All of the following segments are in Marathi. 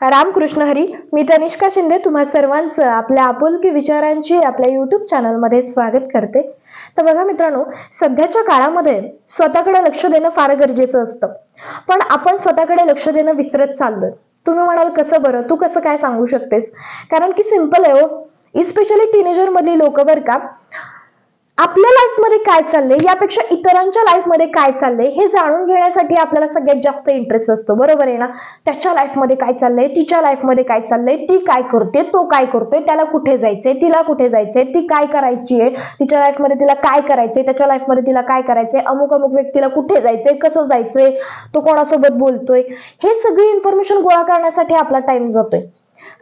रामकृष्ण हरी. मी तनिष्का शिंदे तुम्हा सर्वांचं आपल्या आपुलकी विचारांची आपल्या YouTube चॅनलमध्ये स्वागत करते. तर बघा मित्रांनो, सध्याच्या काळामध्ये स्वतःकडे लक्ष देणं फार गरजेचं असतं, पण आपण स्वतःकडे लक्ष देणं विसरत चाललोय. तुम्ही म्हणाल कसं बरं, तू कसं काय सांगू शकतेस? कारण की सिंपल आहे हो, इस्पेशली टीनेजर मधली लोक बरं का, आपल्या लाईफ मध्ये काय चाललंय यापेक्षा इतरांच्या लाईफ मध्ये काय चाललंय हे जाणून घेण्यासाठी आपल्याला सगळ्यात जास्त इंटरेस्ट असतो, बरोबर आहे ना? त्याच्या लाईफ मध्ये काय चाललंय, तिच्या लाईफ मध्ये काय चाललंय, ती काय करते, तो काय करतोय, त्याला कुठे जायचंय, तिला कुठे जायचंय, ती काय करायची आहे, तिच्या लाईफ मध्ये तिला काय करायचंय, त्याच्या लाईफ मध्ये तिला काय करायचंय, अमुक अमुक व्यक्तीला कुठे जायचंय, कसं जायचंय, तो कोणासोबत बोलतोय, हे सगळी इन्फॉर्मेशन गोळा करण्यासाठी आपला टाइम जातोय.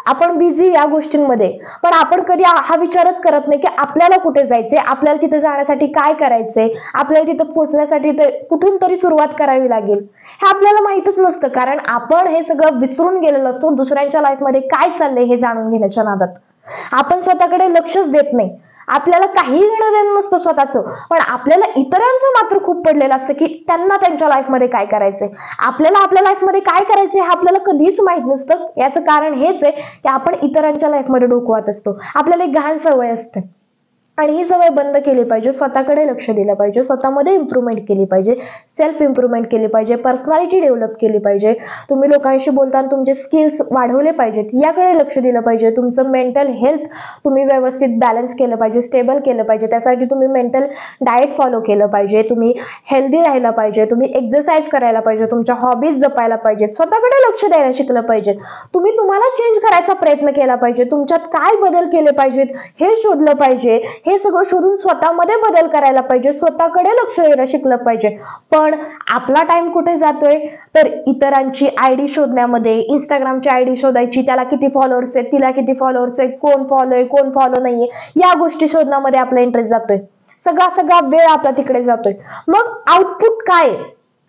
आपण बिझी या गोष्टींमध्ये, पण आपण कधी हा विचारच करत नाही की आपल्याला कुठे जायचंय, आपल्याला तिथे जाण्यासाठी काय करायचंय, आपल्याला तिथे पोहोचण्यासाठी कुठून तरी सुरुवात करावी लागेल. हे आपल्याला माहितच नसतं, कारण आपण हे सगळं विसरून गेलेलो असतो दुसऱ्यांच्या लाईफ मध्ये काय चाललंय हे जाणून घेण्याच्या नादात. आपण स्वतःकडे लक्षच देत नाही. आपल्याला काही घेणं देणं नसतं स्वतःचं, पण आपल्याला इतरांचं मात्र खूप पडलेलं असतं की त्यांना त्यांच्या लाईफ मध्ये काय करायचंय. आपल्याला आपल्या लाईफ मध्ये काय करायचंय हे आपल्याला कधीच माहित नसतं. याचं कारण हेच आहे की आपण इतरांच्या लाईफ मध्ये डोकवत असतो. आपल्याला एक घाण सवय असते आणि ही सवय बंद केली पाहिजे. स्वतःकडे लक्ष दिलं पाहिजे, स्वतःमध्ये इम्प्रूव्हमेंट केली पाहिजे, सेल्फ इम्प्रूव्हमेंट केली पाहिजे, पर्सनॅलिटी डेव्हलप केली पाहिजे. तुम्ही लोकांशी बोलताना तुमचे स्किल्स वाढवले पाहिजेत, याकडे लक्ष दिलं पाहिजे. तुमचं मेंटल हेल्थ तुम्ही व्यवस्थित बॅलन्स केलं पाहिजे, स्टेबल केलं पाहिजे. त्यासाठी तुम्ही मेंटल डाएट फॉलो केलं पाहिजे, तुम्ही हेल्दी राहायला पाहिजे, तुम्ही एक्सरसाइज करायला पाहिजे, तुमच्या हॉबीज जपायला पाहिजेत, स्वतःकडे लक्ष द्यायला शिकलं पाहिजे. तुम्ही तुम्हाला चेंज करायचा प्रयत्न केला पाहिजे, तुमच्यात काय बदल केले पाहिजेत हे शोधलं पाहिजे. हे सगळं शोधून स्वतःमध्ये बदल करायला पाहिजे, स्वतःकडे लक्ष द्यायला शिकलं पाहिजे. पण आपला टाइम कुठे जातोय तर इतरांची आयडी शोधण्यामध्ये. इंस्टाग्रामची आयडी शोधायची, त्याला किती फॉलोअर्स आहेत, तिला किती फॉलोअर्स आहेत, कोण फॉलो आहे, कोण फॉलो नाहीये, या गोष्टी शोधण्यामध्ये आपला इंटरेस्ट जातोय. सगळा वेळ आपला तिकडे जातोय. मग आउटपुट काय?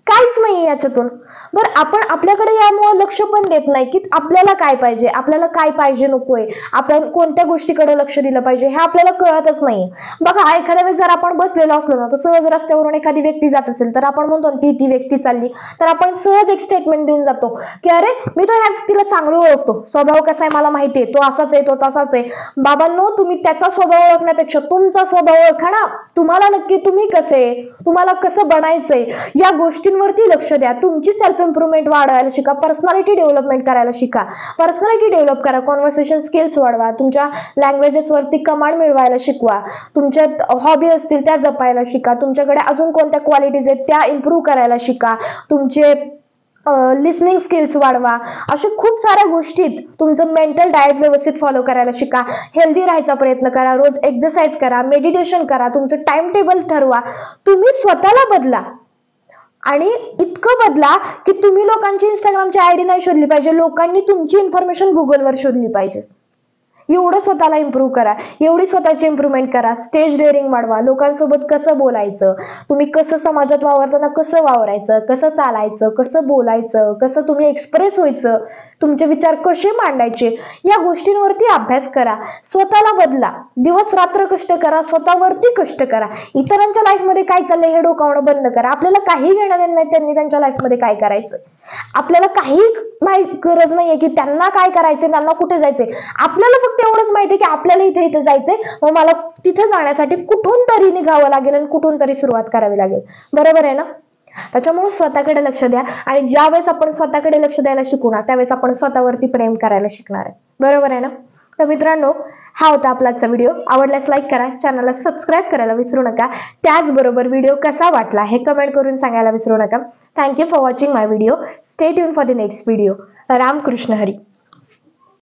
काहीच नाही याच्यातून. बरं, आपण आपल्याकडे यामुळे लक्ष पण देत नाही की आपल्याला काय पाहिजे, आपल्याला काय पाहिजे नकोय, आपण कोणत्या गोष्टीकडे लक्ष दिलं पाहिजे हे आपल्याला कळतच नाही. बघा, एखाद्या वेळेस जर आपण बसलेलो असलो ना, तर सहज रस्त्यावरून एखादी व्यक्ती जात असेल तर आपण म्हणतो ती व्यक्ती चालली, तर आपण सहज एक स्टेटमेंट देऊन जातो की अरे मी तर ह्या व्यक्तीला चांगलं ओळखतो, स्वभाव कसा आहे मला माहितीये, तो असाच आहे, तो तसाच आहे. बाबांनो, तुम्ही त्याचा स्वभाव ओळखण्यापेक्षा तुमचा स्वभाव ओळखा ना. तुम्हाला नक्की तुम्ही कसे, तुम्हाला कसं बनायचंय या गोष्टींवरती लक्ष द्या. तुमची सेल्फ इम्प्रूव्हमेंट वाढवायला शिका, पर्सनॅलिटी डेव्हलपमेंट करायला शिका, पर्सनॅलिटी डेव्हलप करा, कॉन्व्हर्सेशन स्किल्स वाढवा, तुमच्या लँग्वेजेस वरती कमांड मिळवायला शिकवा, तुमच्या हॉबी असतील त्या जपायला शिका, तुमच्याकडे अजून कोणत्या क्वालिटीज आहेत त्या इम्प्रूव्ह करायला शिका, तुमचे लिसनिंग स्किल्स वाढवा. अशा खूप साऱ्या गोष्टीत तुमचं मेंटल डाएट व्यवस्थित फॉलो करायला शिका, हेल्दी राहायचा प्रयत्न करा, रोज एक्सरसाइज करा, मेडिटेशन करा, तुमचं टाइम टेबल ठरवा. तुम्ही स्वतःला बदला आणि इतकं बदला की तुम्ही लोकांची इंस्टाग्रामची आयडी नाही शोधली पाहिजे, लोकांनी तुमची इन्फॉर्मेशन गुगलवर शोधली पाहिजे. एवढं स्वतःला इम्प्रूव्ह करा, एवढी स्वतःची इम्प्रूव्हमेंट करा. स्टेज डेअरिंग वाढवा, लोकांसोबत कसं बोलायचं, तुम्ही कसं समाजात वावरताना कसं वावरायचं, कसं चालायचं, कसं बोलायचं, कसं तुम्ही एक्सप्रेस व्हायचं, तुमचे विचार कसे मांडायचे, या गोष्टींवरती अभ्यास करा. स्वतःला बदला, दिवस रात्र कष्ट करा, स्वतःवरती कष्ट करा. इतरांच्या लाईफ मध्ये काय चाललंय हे डोकावणं बंद करा. आपल्याला काही घेणं देणं नाही त्यांनी त्यांच्या लाईफ मध्ये काय करायचं. आपल्याला काही गरज नाहीये की त्यांना काय करायचंय, त्यांना कुठे जायचंय. आपल्याला फक्त एवढंच माहितीये की आपल्याला इथे इथे जायचंय, मग मला तिथे जाण्यासाठी कुठून तरी निघावं लागेल आणि कुठून तरी सुरुवात करावी लागेल. बरोबर आहे ना? त्याच्यामुळे स्वतःकडे लक्ष द्या, आणि ज्यावेळेस आपण स्वतःकडे लक्ष द्यायला शिकू ना, त्यावेळेस आपण स्वतःवरती प्रेम करायला शिकणार आहे. बरोबर आहे ना? तर मित्रांनो, हा होता आपला आजचा व्हिडिओ. आवडल्यास लाईक करा, चॅनलला सबस्क्राईब करायला विसरू नका. त्याचबरोबर व्हिडिओ कसा वाटला हे कमेंट करून सांगायला विसरू नका. Thank you for watching my video. Stay tune for the next video. Ramkrishna Hari.